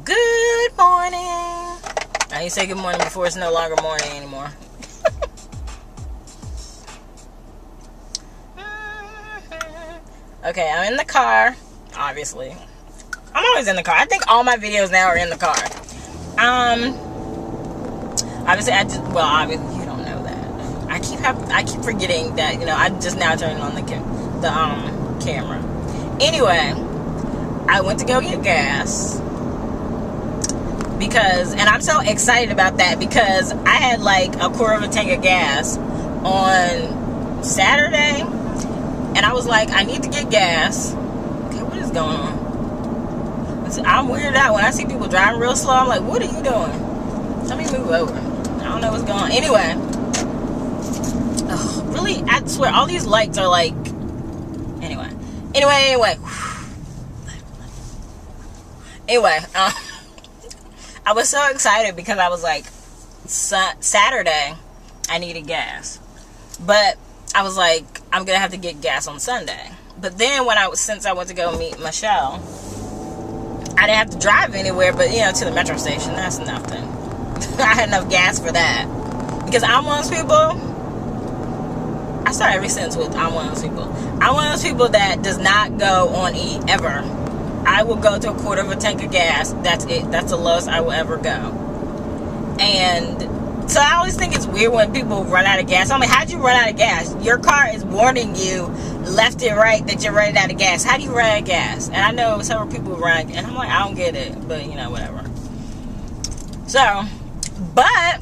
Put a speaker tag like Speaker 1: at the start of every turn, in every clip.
Speaker 1: Good morning. Now you say good morning before it's no longer morning anymore. Okay, I'm in the car, obviously. I'm always in the car. I think all my videos now are in the car. Obviously obviously you don't know that. I keep forgetting that, I just now turned on the camera. Anyway, I went to go get gas and I'm so excited about that because I had like a quarter of a tank of gas on Saturday, and I was like, I need to get gas. Okay, what is going on? I'm weirded out when I see people driving real slow. I'm like, what are you doing? Let me move over. I don't know what's going on. Anyway, really, I swear, all these lights are like, anyway, I was so excited because I was like, Saturday, I needed gas. But I was like, I'm going to have to get gas on Sunday. But then since I went to go meet Michelle, I didn't have to drive anywhere but, to the metro station. That's nothing. I had enough gas for that. Because I'm one of those people, I start every sentence with, I'm one of those people. I'm one of those people that does not go on E, ever. I will go to a quarter of a tank of gas. That's it. That's the lowest I will ever go. And so I always think it's weird when people run out of gas. I'm like, how'd you run out of gas? Your car is warning you left and right that you're running out of gas. How do you run out of gas? And I know several people run, and I'm like, I don't get it. But, whatever. So, but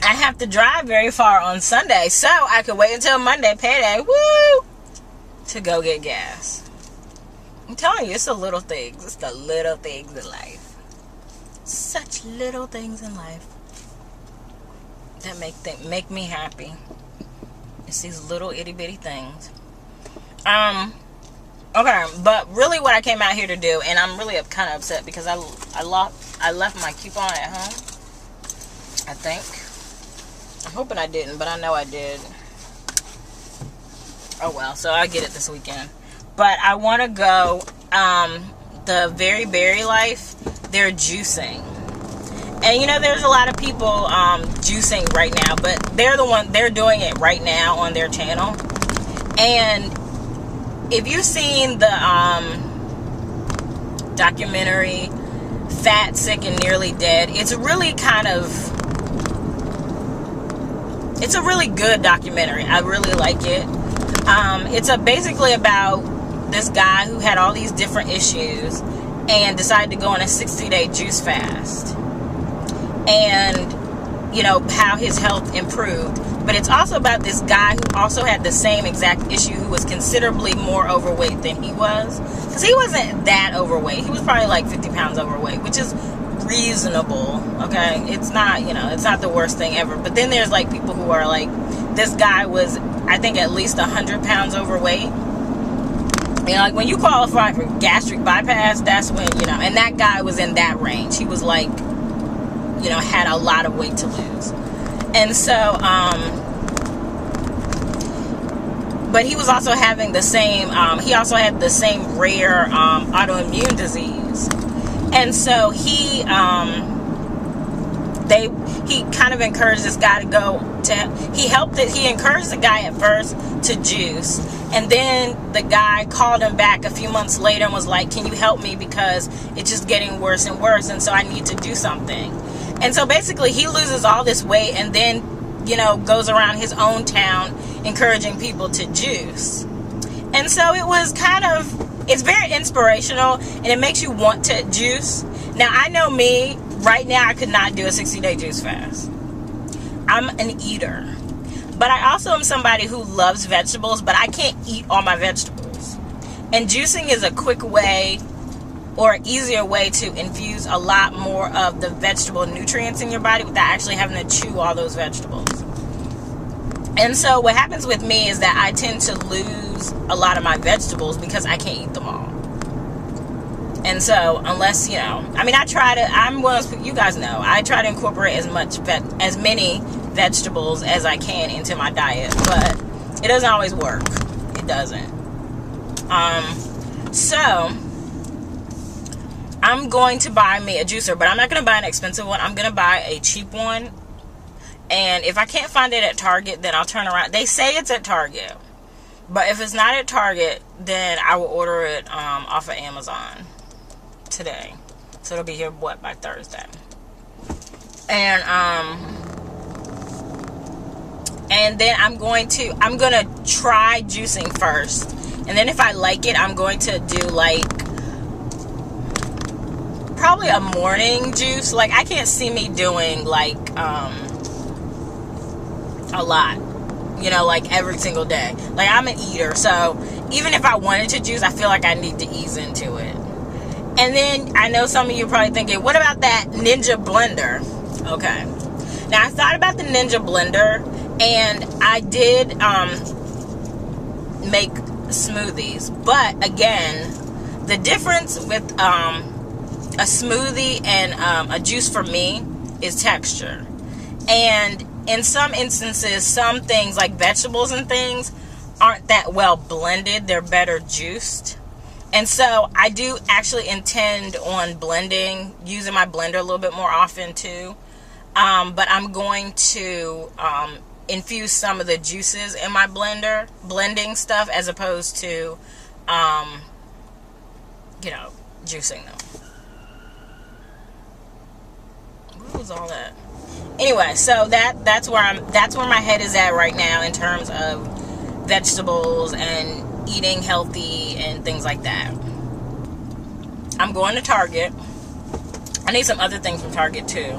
Speaker 1: I have to drive very far on Sunday. So I could wait until Monday, payday, woo, to go get gas. I'm telling you, it's the little things. It's the little things in life. Such little things in life that make me happy. It's these little itty bitty things. Okay, but really what I came out here to do, and I'm really kind of upset because I left my coupon at home. I think. I'm hoping I didn't, but I know I did. Oh well, so I'll get it this weekend. But I want to go, the Very Berry Life, they're juicing. And there's a lot of people juicing right now, but they're doing it right now on their channel. And if you've seen the documentary Fat, Sick, and Nearly Dead, it's a really good documentary. I really like it. It's basically about this guy who had all these different issues and decided to go on a 60-day juice fast. And, how his health improved. But it's also about this guy who also had the same exact issue, who was considerably more overweight than he was. Because he wasn't that overweight. He was probably like 50 pounds overweight, which is reasonable, okay? It's not, it's not the worst thing ever. But then there's like people who are like, this guy was, I think, at least 100 pounds overweight. Like when you qualify for gastric bypass, that's when, and that guy was in that range. He was like, had a lot of weight to lose. And so, but he was also having the same, he also had the same rare autoimmune disease. And so he kind of encouraged this guy to go to, he encouraged the guy at first to juice. And then the guy called him back a few months later and was like, can you help me because it's just getting worse and worse, and so I need to do something. And so basically he loses all this weight and then, goes around his own town encouraging people to juice. And so it was it's very inspirational, and it makes you want to juice. Now, I know me, right now I could not do a 60-day juice fast. I'm an eater. But I also am somebody who loves vegetables, but I can't eat all my vegetables. And juicing is a quick way or easier way to infuse a lot more of the vegetable nutrients in your body without actually having to chew all those vegetables. And so what happens with me is that I tend to lose a lot of my vegetables because I can't eat them all. And so unless, I'm one of those, you guys know, I try to incorporate as many vegetables as I can into my diet, but it doesn't always work. It doesn't. So I'm going to buy me a juicer, but I'm not going to buy an expensive one. I'm going to buy a cheap one. And if I can't find it at Target, then I'll turn around. They say it's at Target. But if it's not at Target, then I will order it off of Amazon today. So it'll be here, what, by Thursday. And then I'm going to try juicing first. And then if I like it, I'm going to do like probably a morning juice. Like, I can't see me doing like a lot, you know, like every single day. Like, I'm an eater, so even if I wanted to juice, I feel like I need to ease into it. And then I know some of you are probably thinking, what about that Ninja blender? Okay, now I thought about the Ninja blender, and I did make smoothies, but again, the difference with a smoothie and a juice for me is texture. And in some instances, some things like vegetables and things aren't that well blended. They're better juiced. And so I do actually intend on using my blender a little bit more often too. But I'm going to infuse some of the juices in my blender, blending stuff, as opposed to, you know, juicing them. What was all that? Anyway, so that's where my head is at right now in terms of vegetables and eating healthy and things like that. I'm going to Target. I need some other things from Target too.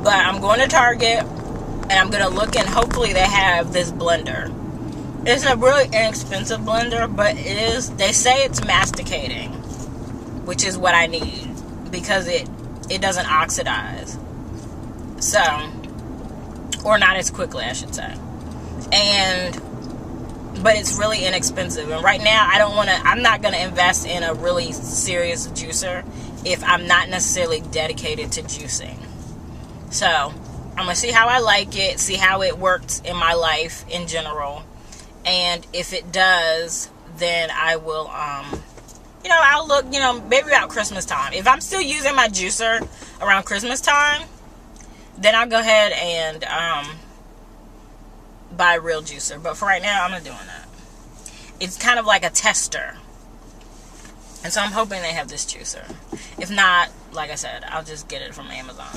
Speaker 1: But I'm going to Target and I'm going to look, and hopefully they have this blender. It's a really inexpensive blender, but they say it's masticating, which is what I need because it doesn't oxidize. So, or not as quickly, I should say. But it's really inexpensive. And right now, I'm not going to invest in a really serious juicer if I'm not necessarily dedicated to juicing. So, I'm going to see how I like it, see how it works in my life in general. And if it does, then I will, you know, I'll look, you know, maybe about Christmas time. If I'm still using my juicer around Christmas time, then I'll go ahead and buy a real juicer. But for right now, I'm not doing that. It's kind of like a tester. And so I'm hoping they have this juicer. If not, like I said, I'll just get it from Amazon.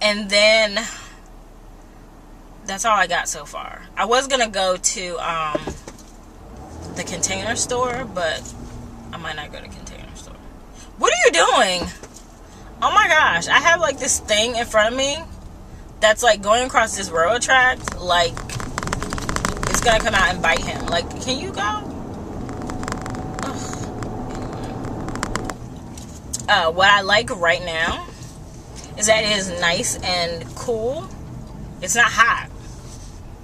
Speaker 1: And then that's all I got so far. I was going to go to the Container Store, but I might not go to Container Store. What are you doing? Oh my gosh, I have like this thing in front of me that's like going across this railroad track, like it's gonna come out and bite him. Like, can you go? What I like right now is that it is nice and cool. It's not hot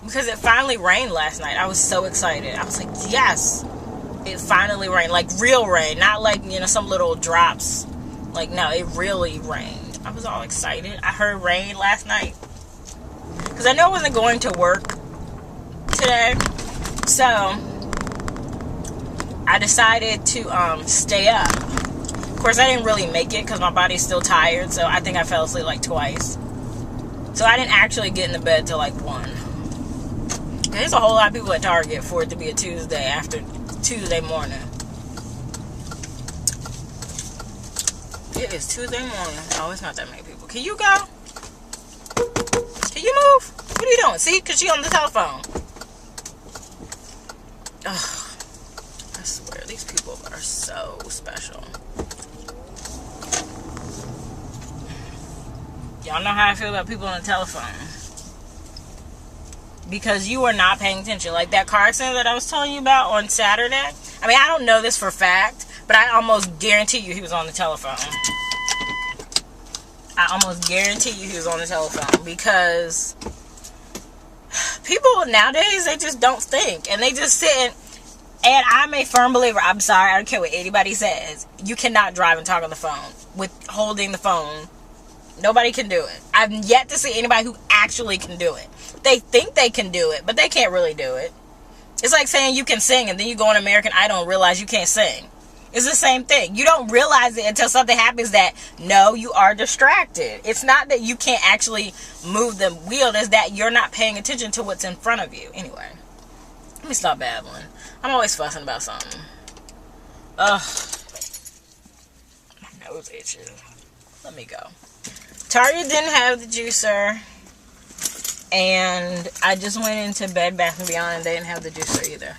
Speaker 1: because it finally rained last night. I was so excited. I was like, yes, it finally rained, like real rain, not like, you know, some little drops. Like, no, it really rained. I was all excited. I heard rain last night. Because I know I wasn't going to work today. So, I decided to stay up. Of course, I didn't really make it because my body's still tired. So, I think I fell asleep like twice. So, I didn't actually get in the bed till like 1. There's a whole lot of people at Target for it to be a Tuesday after Tuesday morning. It is Tuesday morning. Oh, it's not that many people. Can you go? Can you move? What are you doing? See? Because she's on the telephone. Ugh. I swear, these people are so special. Y'all know how I feel about people on the telephone. Because you are not paying attention. Like that car accident that I was telling you about on Saturday. I mean, I don't know this for a fact, but I almost guarantee you he was on the telephone. I almost guarantee you he was on the telephone. Because people nowadays, they just don't think. And they just sit and I'm a firm believer. I'm sorry, I don't care what anybody says. You cannot drive and talk on the phone with holding the phone. Nobody can do it. I've yet to see anybody who actually can do it. They think they can do it, but they can't really do it. It's like saying you can sing and then you go on American Idol and realize you can't sing. It's the same thing. You don't realize it until something happens that, no, you are distracted. It's not that you can't actually move the wheel. It's that you're not paying attention to what's in front of you. Anyway, let me stop babbling. I'm always fussing about something. Ugh. My nose itches. Let me go. Target didn't have the juicer. And I just went into Bed Bath & Beyond and they didn't have the juicer either.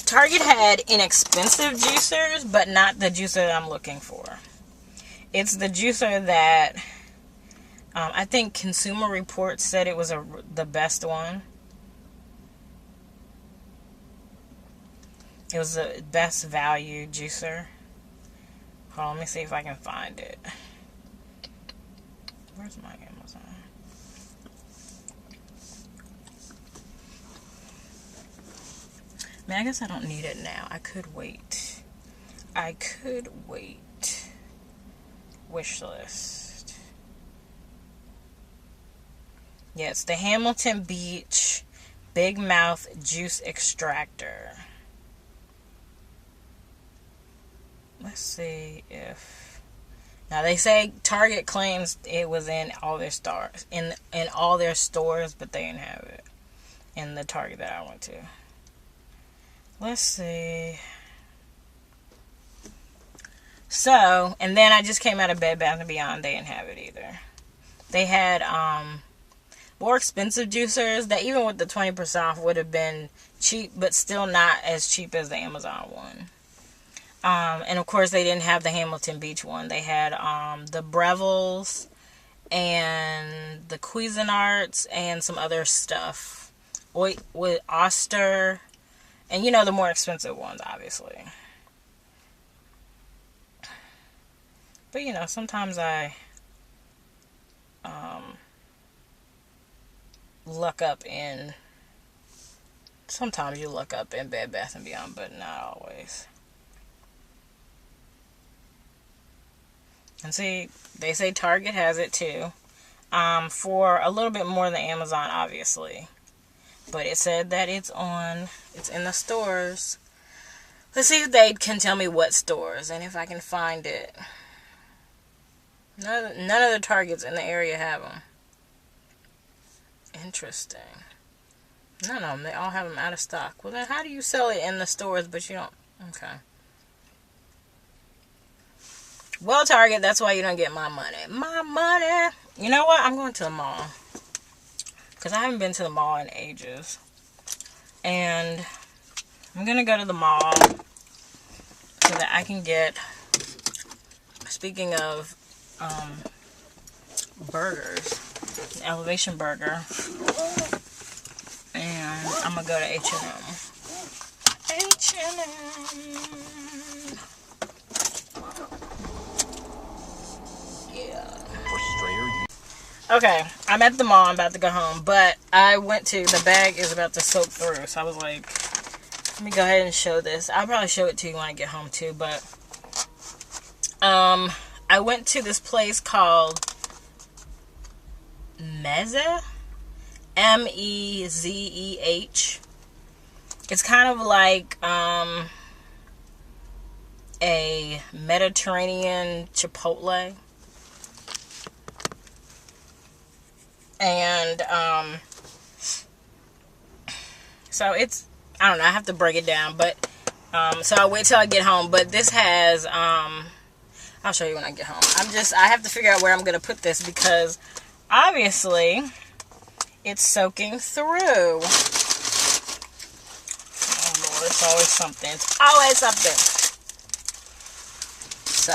Speaker 1: Target had inexpensive juicers, but not the juicer that I'm looking for. It's the juicer that I think Consumer Reports said it was the best one. It was the best value juicer. Hold on, let me see if I can find it. Where's my Amazon? I mean, I guess I don't need it now. I could wait. Wish list. Yeah, it's the Hamilton Beach Big Mouth Juice Extractor. Let's see if... Now, they say Target claims it was in all their stores. In all their stores, but they didn't have it in the Target that I went to. Let's see. So, and then I just came out of Bed Bath & Beyond. They didn't have it either. They had more expensive juicers that even with the 20% off would have been cheap, but still not as cheap as the Amazon one. And of course, they didn't have the Hamilton Beach one. They had the Breville's and the Cuisinarts and some other stuff. With Oster. And, you know, the more expensive ones, obviously. But, you know, sometimes I luck up in... Sometimes you look up in Bed Bath & Beyond, but not always. And see, they say Target has it too. For a little bit more than Amazon, obviously. But it said that it's in the stores. Let's see if they can tell me what stores and if I can find it. None of the Targets in the area have them. Interesting. None of them. They all have them out of stock. Well, then how do you sell it in the stores but you don't? Okay. Well, Target, that's why you don't get my money. My money! You know what? I'm going to the mall. Because I haven't been to the mall in ages. And I'm going to go to the mall so that I can get, speaking of burgers, an Elevation Burger. And I'm going to go to H&M. H&M. Yeah. Okay, I'm at the mall. I'm about to go home, but the bag is about to soak through, so I was like, let me go ahead and show this. I'll probably show it to you when I get home too, but I went to this place called Mezeh, M-E-Z-E-H. It's kind of like a Mediterranean Chipotle. And, so it's, I don't know, I have to break it down, but, so I'll wait till I get home, but this has, I'll show you when I get home. I have to figure out where I'm going to put this, because, obviously, it's soaking through. Oh, Lord, it's always something. It's always something. So...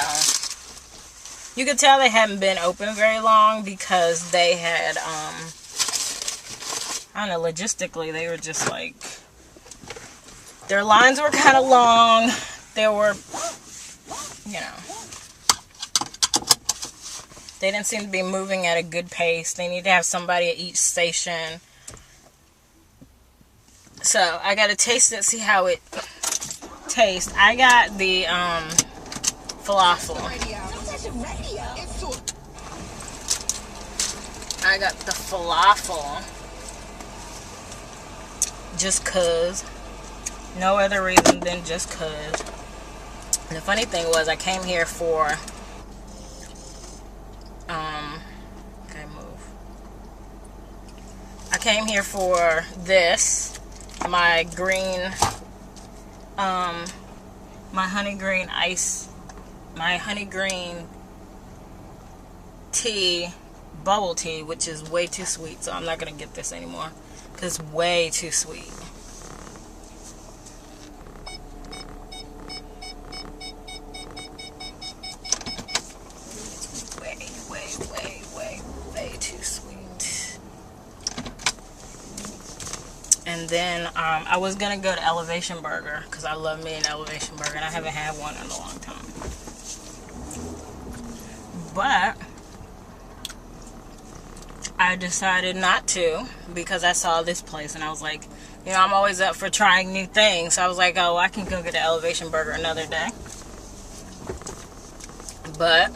Speaker 1: You could tell they hadn't been open very long because they had, I don't know, logistically, they were just like, their lines were kind of long. There were, you know, they didn't seem to be moving at a good pace. They need to have somebody at each station. So, I got to taste it, see how it tastes. I got the, falafel. I got the falafel just cause No other reason than just cause. And the funny thing was, I came here for okay, move. I came here for this, my green, my honey green ice, my honey green tea, bubble tea, which is way too sweet, so I'm not gonna get this anymore because it's way too sweet. Way too sweet. And then I was gonna go to Elevation Burger because I love me an Elevation Burger and I haven't had one in a long time. But I decided not to because I saw this place and I was like, you know, I'm always up for trying new things. So I was like, oh, I can go get an Elevation Burger another day. But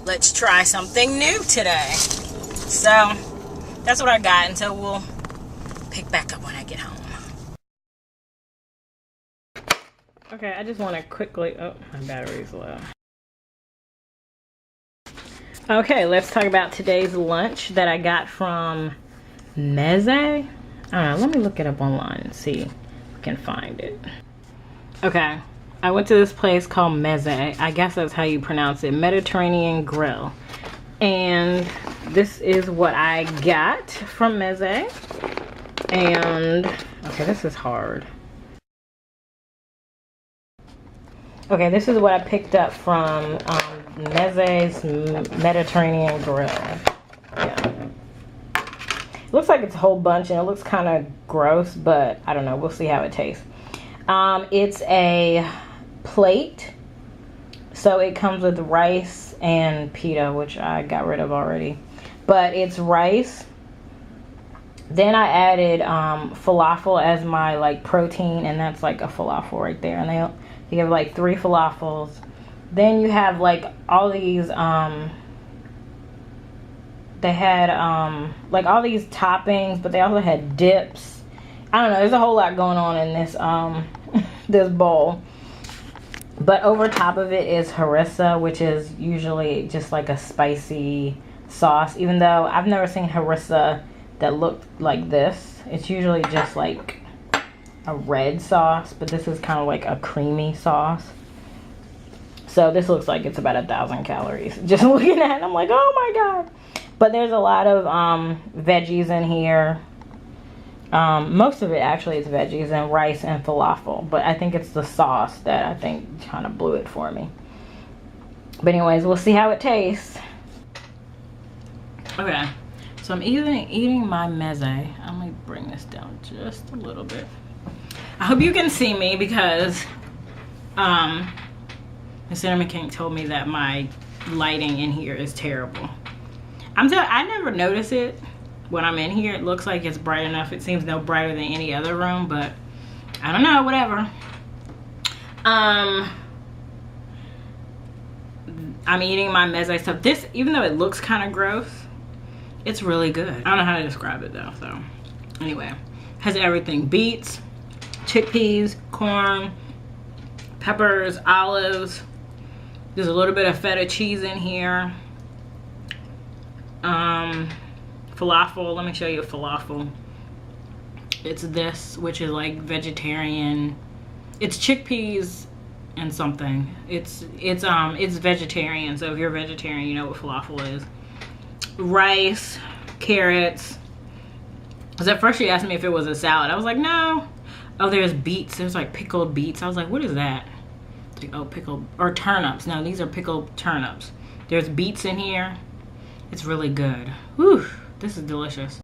Speaker 1: let's try something new today. So that's what I got, and so we'll pick back up when I get home. Okay, I just want to quickly, oh, my battery's low. Okay, let's talk about today's lunch that I got from Mezeh. I don't know, let me look it up online and see if I can find it. Okay, I went to this place called Mezeh. I guess that's how you pronounce it, Mediterranean Grill. And this is what I got from Mezeh. And, okay, this is hard. Okay, this is what I picked up from Mezeh's Mediterranean Grill. Yeah. It looks like it's a whole bunch and it looks kind of gross, but I don't know. We'll see how it tastes. It's a plate. So it comes with rice and pita, which I got rid of already. But it's rice. Then I added falafel as my like protein, and that's like a falafel right there. And they have like 3 falafels. Then you have like all these they had like all these toppings, but they also had dips. I don't know, there's a whole lot going on in this this bowl. But over top of it is harissa, which is usually just like a spicy sauce, even though I've never seen harissa that looked like this. It's usually just like a red sauce, but this is kind of like a creamy sauce. So this looks like it's about 1,000 calories. Just looking at it, I'm like, oh my god. But there's a lot of veggies in here. Most of it actually is veggies and rice and falafel, but I think it's the sauce that I think kind of blew it for me. But anyways, we'll see how it tastes. Okay, so I'm eating my mezeh. I'm gonna bring this down just a little bit. I hope you can see me because the Cinnamon King told me that my lighting in here is terrible. I never notice it when I'm in here. It looks like it's bright enough. It seems no brighter than any other room, but I don't know, whatever. I'm eating my mezeh stuff. This, even though it looks kind of gross, it's really good. I don't know how to describe it though, so anyway. Has everything: beets, chickpeas, corn, peppers, olives. There's a little bit of feta cheese in here. Falafel, let me show you a falafel. It's this, which is like vegetarian. It's chickpeas and something. It's vegetarian, so if you're a vegetarian, you know what falafel is. Rice, carrots. Because at first she asked me if it was a salad. I was like, no. Oh, there's beets. There's like pickled beets. I was like, what is that? Like, oh, pickled, or turnips. No, these are pickled turnips. There's beets in here. It's really good. Whew, this is delicious.